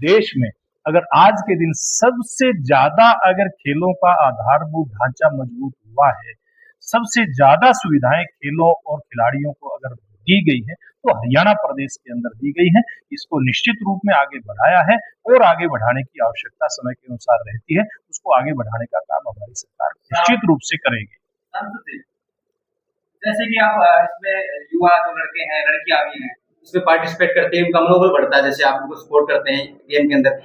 देश में अगर आज के दिन सबसे ज्यादा अगर खेलों का आधारभूत ढांचा मजबूत हुआ है, सबसे ज्यादा सुविधाएं खेलों और खिलाड़ियों को अगर दी गई है, तो हरियाणा प्रदेश के अंदर दी गई है। इसको निश्चित रूप में आगे बढ़ाया है और आगे बढ़ाने की आवश्यकता समय के अनुसार रहती है। उसको आगे बढ़ाने का काम हमारी सरकार निश्चित रूप से करेगी। जैसे कि आप इसमें युवा जो लड़के हैं, लड़कियां भी हैं, इसमें पार्टिसिपेट करते हैं, उनका मनोबल बढ़ता है, जैसे आप उनको सपोर्ट करते हैं गेम के अंदर।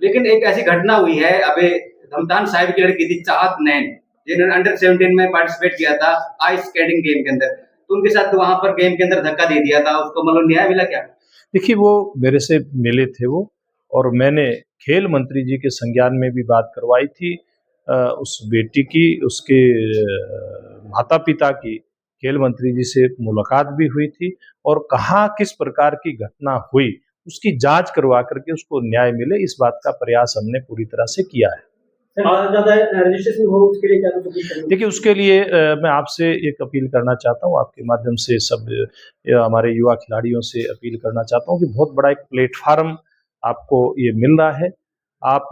लेकिन एक ऐसी घटना हुई है, अभी धमतान साहिब की लड़की थी चाहत नैन, जिन्होंने अंडर 17 में पार्टिसिपेट किया था आइस स्केटिंग गेम के अंदर, तो उनके साथ वहां पर गेम के अंदर धक्का दे दिया था, उसको मतलब न्याय मिला क्या? देखिए, वो मेरे से मिले थे वो, और मैंने खेल मंत्री जी के संज्ञान में भी बात करवाई थी। उस बेटी की, उसके माता पिता की खेल मंत्री जी से मुलाकात भी हुई थी, और कहाँ किस प्रकार की घटना हुई उसकी जांच करवा करके उसको न्याय मिले, इस बात का प्रयास हमने पूरी तरह से किया है। रजिस्ट्रेशन हो उसके लिए क्या? देखिए, उसके लिए मैं आपसे एक अपील करना चाहता हूँ, आपके माध्यम से सब हमारे युवा खिलाड़ियों से अपील करना चाहता हूँ कि बहुत बड़ा एक प्लेटफार्म आपको ये मिल रहा है। आप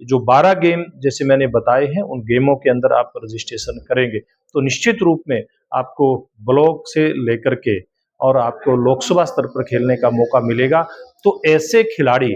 जो 12 गेम जैसे मैंने बताए हैं, उन गेमों के अंदर आप रजिस्ट्रेशन करेंगे तो निश्चित रूप में आपको ब्लॉक से लेकर के और आपको लोकसभा स्तर पर खेलने का मौका मिलेगा। तो ऐसे खिलाड़ी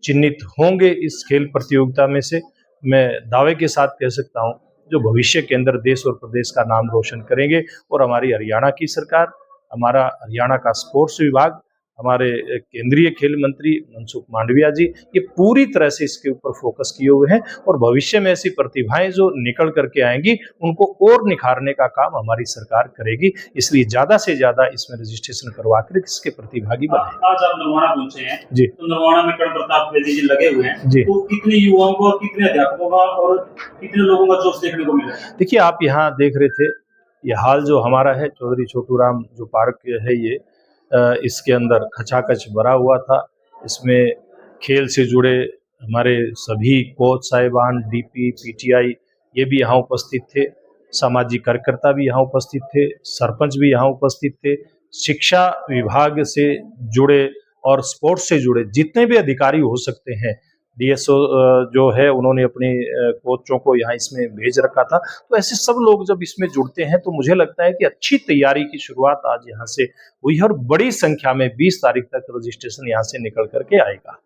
चिन्हित होंगे इस खेल प्रतियोगिता में से, मैं दावे के साथ कह सकता हूं, जो भविष्य के अंदर देश और प्रदेश का नाम रोशन करेंगे। और हमारी हरियाणा की सरकार, हमारा हरियाणा का स्पोर्ट्स विभाग, हमारे केंद्रीय खेल मंत्री मनसुख मांडविया जी, ये पूरी तरह से इसके ऊपर फोकस किए हुए हैं, और भविष्य में ऐसी प्रतिभाएं जो निकल करके आएंगी उनको और निखारने का काम हमारी सरकार करेगी। इसलिए ज्यादा से ज्यादा इसमें रजिस्ट्रेशन करवा कर इसके प्रतिभागी बने। आज आप नरवाना पहुंचे हैं जी, तो नरवाना में कर्ण प्रताप बेदी जी लगे हुए हैं जी, तो कितने युवाओं को और कितने अध्यापकों का और कितने लोगों का जोश देखने को मिला? देखिए, आप यहाँ देख रहे थे, ये हाल जो हमारा है चौधरी छोटू राम जो पार्क है, ये इसके अंदर खचाखच भरा हुआ था। इसमें खेल से जुड़े हमारे सभी कोच साहिबान, डीपी, पीटीआई ये भी यहाँ उपस्थित थे, सामाजिक कार्यकर्ता भी यहाँ उपस्थित थे, सरपंच भी यहाँ उपस्थित थे, शिक्षा विभाग से जुड़े और स्पोर्ट्स से जुड़े जितने भी अधिकारी हो सकते हैं, डीएसओ जो है उन्होंने अपने कोचों को यहाँ इसमें भेज रखा था। तो ऐसे सब लोग जब इसमें जुड़ते हैं तो मुझे लगता है कि अच्छी तैयारी की शुरुआत आज यहाँ से हुई है, और बड़ी संख्या में 20 तारीख तक रजिस्ट्रेशन यहाँ से निकल करके आएगा।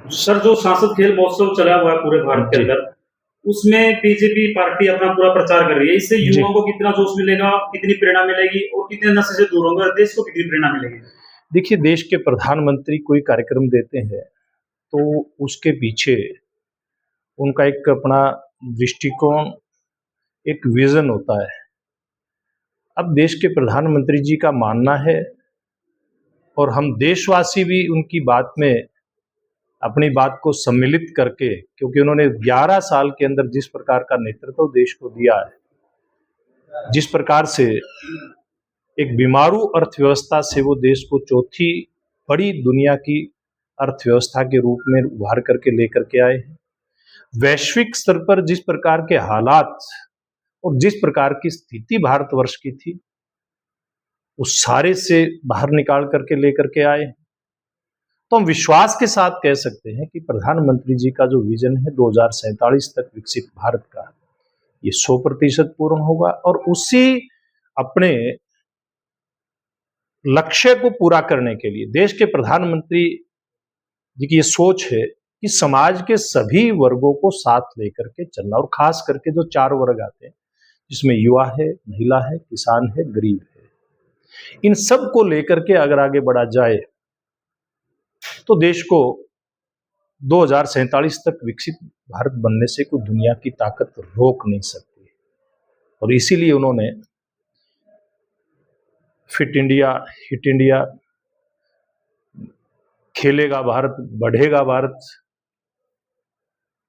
सर, जो सांसद खेल महोत्सव चला हुआ है पूरे भारत के अंदर, उसमें बीजेपी पार्टी अपना पूरा प्रचार कर रही है, इससे युवाओं को कितना जोश मिलेगा, कितनी प्रेरणा मिलेगी और कितने नशे से दूर होंगे, देश को कितनी प्रेरणा मिलेगी? देखिए, देश के प्रधानमंत्री कोई कार्यक्रम देते हैं तो उसके पीछे उनका एक अपना दृष्टिकोण, एक विजन होता है। अब देश के प्रधानमंत्री जी का मानना है, और हम देशवासी भी उनकी बात में अपनी बात को सम्मिलित करके, क्योंकि उन्होंने 11 साल के अंदर जिस प्रकार का नेतृत्व देश को दिया है, जिस प्रकार से एक बीमारू अर्थव्यवस्था से वो देश को चौथी बड़ी दुनिया की अर्थव्यवस्था के रूप में उभार करके लेकर के आए हैं, वैश्विक स्तर पर जिस प्रकार के हालात और जिस प्रकार की स्थिति भारतवर्ष की थी, उस सारे से बाहर निकाल करके लेकर के आए। तो हम विश्वास के साथ कह सकते हैं कि प्रधानमंत्री जी का जो विजन है 2047 तक विकसित भारत का, ये 100% पूर्ण होगा, और उसी अपने लक्ष्य को पूरा करने के लिए देश के प्रधानमंत्री जी की ये सोच है कि समाज के सभी वर्गों को साथ लेकर के चलना, और खास करके जो 4 वर्ग आते हैं, जिसमें युवा है, महिला है, किसान है, गरीब है, इन सब को लेकर के अगर आगे बढ़ा जाए तो देश को 2047 तक विकसित भारत बनने से कोई दुनिया की ताकत रोक नहीं सकती। और इसीलिए उन्होंने फिट इंडिया, हिट इंडिया, खेलेगा भारत, बढ़ेगा भारत,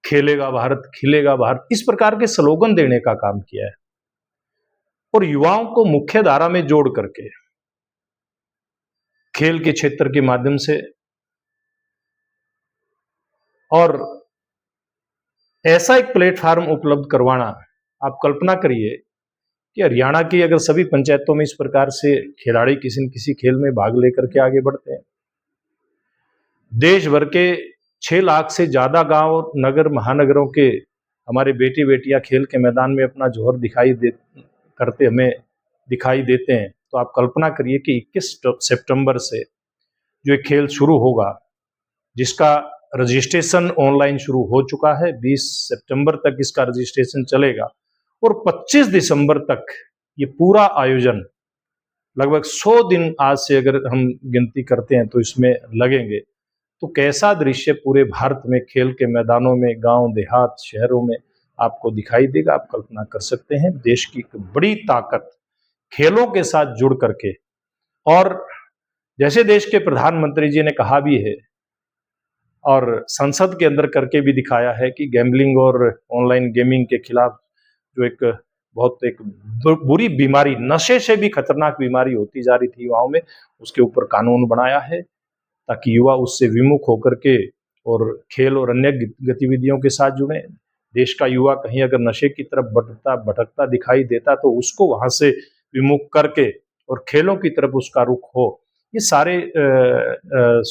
खेलेगा भारत, खिलेगा भारत, इस प्रकार के स्लोगन देने का काम किया है, और युवाओं को मुख्य धारा में जोड़ करके खेल के क्षेत्र के माध्यम से, और ऐसा एक प्लेटफॉर्म उपलब्ध करवाना। आप कल्पना करिए कि हरियाणा की अगर सभी पंचायतों में इस प्रकार से खिलाड़ी किसी न किसी खेल में भाग लेकर के आगे बढ़ते हैं, देश भर के 6 लाख से ज़्यादा गांव और नगर महानगरों के हमारे बेटे बेटियां खेल के मैदान में अपना जौहर करते हमें दिखाई देते हैं। तो आप कल्पना करिए कि 21 सितंबर से जो एक खेल शुरू होगा, जिसका रजिस्ट्रेशन ऑनलाइन शुरू हो चुका है, 20 सितंबर तक इसका रजिस्ट्रेशन चलेगा और 25 दिसंबर तक ये पूरा आयोजन, लगभग 100 दिन आज से अगर हम गिनती करते हैं तो इसमें लगेंगे। तो कैसा दृश्य पूरे भारत में खेल के मैदानों में, गांव देहात शहरों में आपको दिखाई देगा, आप कल्पना कर सकते हैं। देश की एक बड़ी ताकत खेलों के साथ जुड़ करके, और जैसे देश के प्रधानमंत्री जी ने कहा भी है और संसद के अंदर करके भी दिखाया है कि गैम्बलिंग और ऑनलाइन गेमिंग के खिलाफ जो एक बुरी बीमारी, नशे से भी खतरनाक बीमारी होती जा रही थी युवाओं में, उसके ऊपर कानून बनाया है ताकि युवा उससे विमुख होकर के और खेल और अन्य गतिविधियों के साथ जुड़े। देश का युवा कहीं अगर नशे की तरफ भटकता दिखाई देता तो उसको वहां से विमुख करके और खेलों की तरफ उसका रुख हो। ये सारे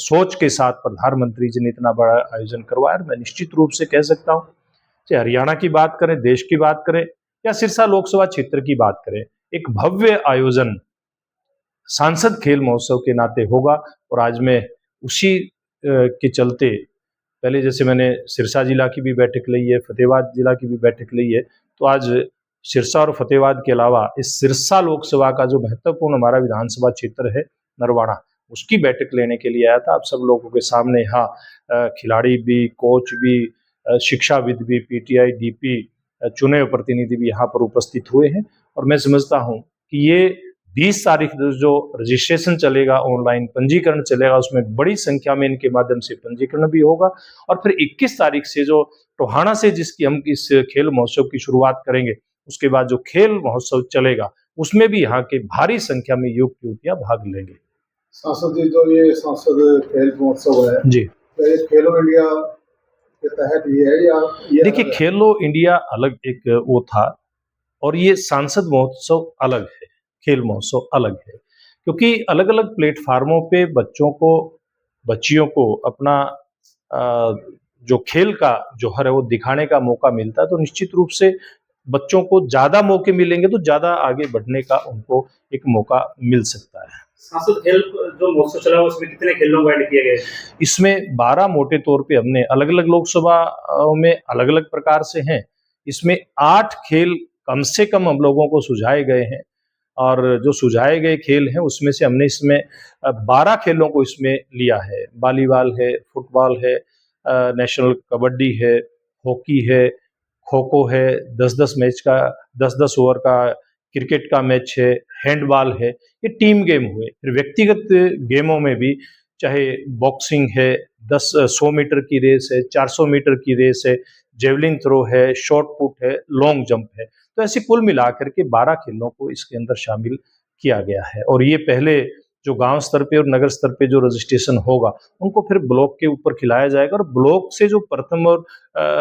सोच के साथ प्रधानमंत्री जी ने इतना बड़ा आयोजन करवाया। मैं निश्चित रूप से कह सकता हूँ, चाहे हरियाणा की बात करें, देश की बात करें या सिरसा लोकसभा क्षेत्र की बात करें, एक भव्य आयोजन सांसद खेल महोत्सव के नाते होगा। और आज मैं उसी के चलते, पहले जैसे मैंने सिरसा जिला की भी बैठक ली है, फतेहाबाद जिला की भी बैठक ली है, तो आज सिरसा और फतेहाबाद के अलावा इस सिरसा लोकसभा का जो महत्वपूर्ण हमारा विधानसभा क्षेत्र है नरवाड़ा, उसकी बैठक लेने के लिए आया था। आप सब लोगों के सामने यहाँ खिलाड़ी भी, कोच भी, शिक्षाविद भी, पीटीआई, डीपी, चुने हुए प्रतिनिधि भी यहाँ पर उपस्थित हुए हैं। और मैं समझता हूँ कि ये 20 तारीख जो रजिस्ट्रेशन चलेगा, ऑनलाइन पंजीकरण चलेगा, उसमें बड़ी संख्या में इनके माध्यम से पंजीकरण भी होगा। और फिर 21 तारीख से जो टोहाना से जिसकी हम इस खेल महोत्सव की शुरुआत करेंगे, उसके बाद जो खेल महोत्सव चलेगा उसमें भी यहाँ के भारी संख्या में युवक युवतियां भाग लेंगे। सांसद जी, जो ये सांसद खेल महोत्सव है जी, तो ये खेलो इंडिया के तहत ये है या ये देखिए, खेलो इंडिया अलग एक वो था और ये सांसद महोत्सव अलग है, खेल महोत्सव अलग है, क्योंकि अलग अलग प्लेटफार्मों पे बच्चियों को अपना जो खेल का जौहर है वो दिखाने का मौका मिलता है। तो निश्चित रूप से बच्चों को ज्यादा मौके मिलेंगे तो ज्यादा आगे बढ़ने का उनको एक मौका मिल सकता है। सांसद खेल जो महोत्सव चला उसमें कितने खेलों को ऐड किया गया है? इसमें 12 मोटे तौर पे हमने अलग अलग लोकसभा में अलग अलग प्रकार से हैं। इसमें 8 खेल कम से कम हम लोगों को सुझाए गए हैं, और जो सुझाए गए खेल हैं उसमें से हमने इसमें 12 खेलों को इसमें लिया है। वॉलीबॉल है, फुटबॉल है, नेशनल कबड्डी है, हॉकी है, खो खो है, 10-10 ओवर का क्रिकेट का मैच है, हैंडबॉल है। ये टीम गेम हुए। फिर व्यक्तिगत गेमों में भी चाहे बॉक्सिंग है, 100 मीटर की रेस है, 400 मीटर की रेस है, जेवलिन थ्रो है, शॉर्ट पुट है, लॉन्ग जंप है। तो ऐसे कुल मिलाकर के 12 खेलों को इसके अंदर शामिल किया गया है। और ये पहले जो गांव स्तर पे और नगर स्तर पे जो रजिस्ट्रेशन होगा, उनको फिर ब्लॉक के ऊपर खिलाया जाएगा, और ब्लॉक से जो प्रथम और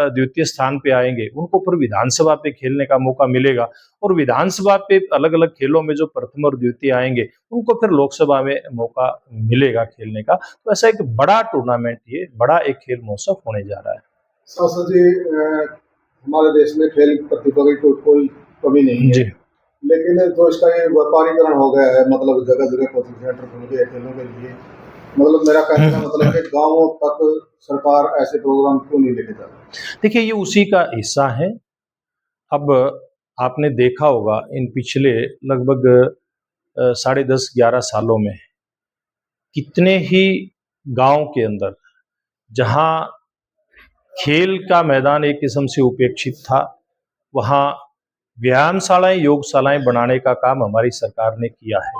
द्वितीय स्थान पे आएंगे उनको फिर विधानसभा पे खेलने का मौका मिलेगा, और विधानसभा पे अलग अलग खेलों में जो प्रथम और द्वितीय आएंगे उनको फिर लोकसभा में मौका मिलेगा खेलने का। तो ऐसा एक बड़ा टूर्नामेंट, ये बड़ा एक खेल महोत्सव होने जा रहा है। सांसद जी, हमारे देश में खेल प्रतिभा की कोई कमी नहीं है जी, लेकिन जो इसका ये व्यापारीकरण हो गया है, मतलब जगह जगह कोचिंग सेंटर खुल गए खेलों के लिए, मतलब मेरा कहने का मतलब है कि गांवों तक सरकार ऐसे प्रोग्राम क्यों नहीं लेके जा रही? देखिए, ये उसी का हिस्सा है। अब आपने देखा होगा इन पिछले लगभग 10.5-11 सालों में कितने ही गांव के अंदर जहां खेल का मैदान एक किस्म से उपेक्षित था, वहां व्यायामशालाएं, योगशालाएं बनाने का काम हमारी सरकार ने किया है।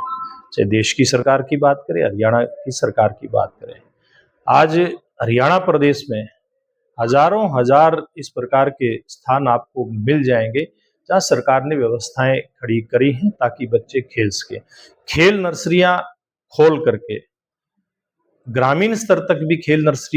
चाहे देश की सरकार की बात करें, हरियाणा की सरकार की बात करें, आज हरियाणा प्रदेश में हजारों हजार इस प्रकार के स्थान आपको मिल जाएंगे जहां सरकार ने व्यवस्थाएं खड़ी करी हैं ताकि बच्चे खेल सके। खेल नर्सरियां खोल करके ग्रामीण स्तर तक भी खेल नर्सरी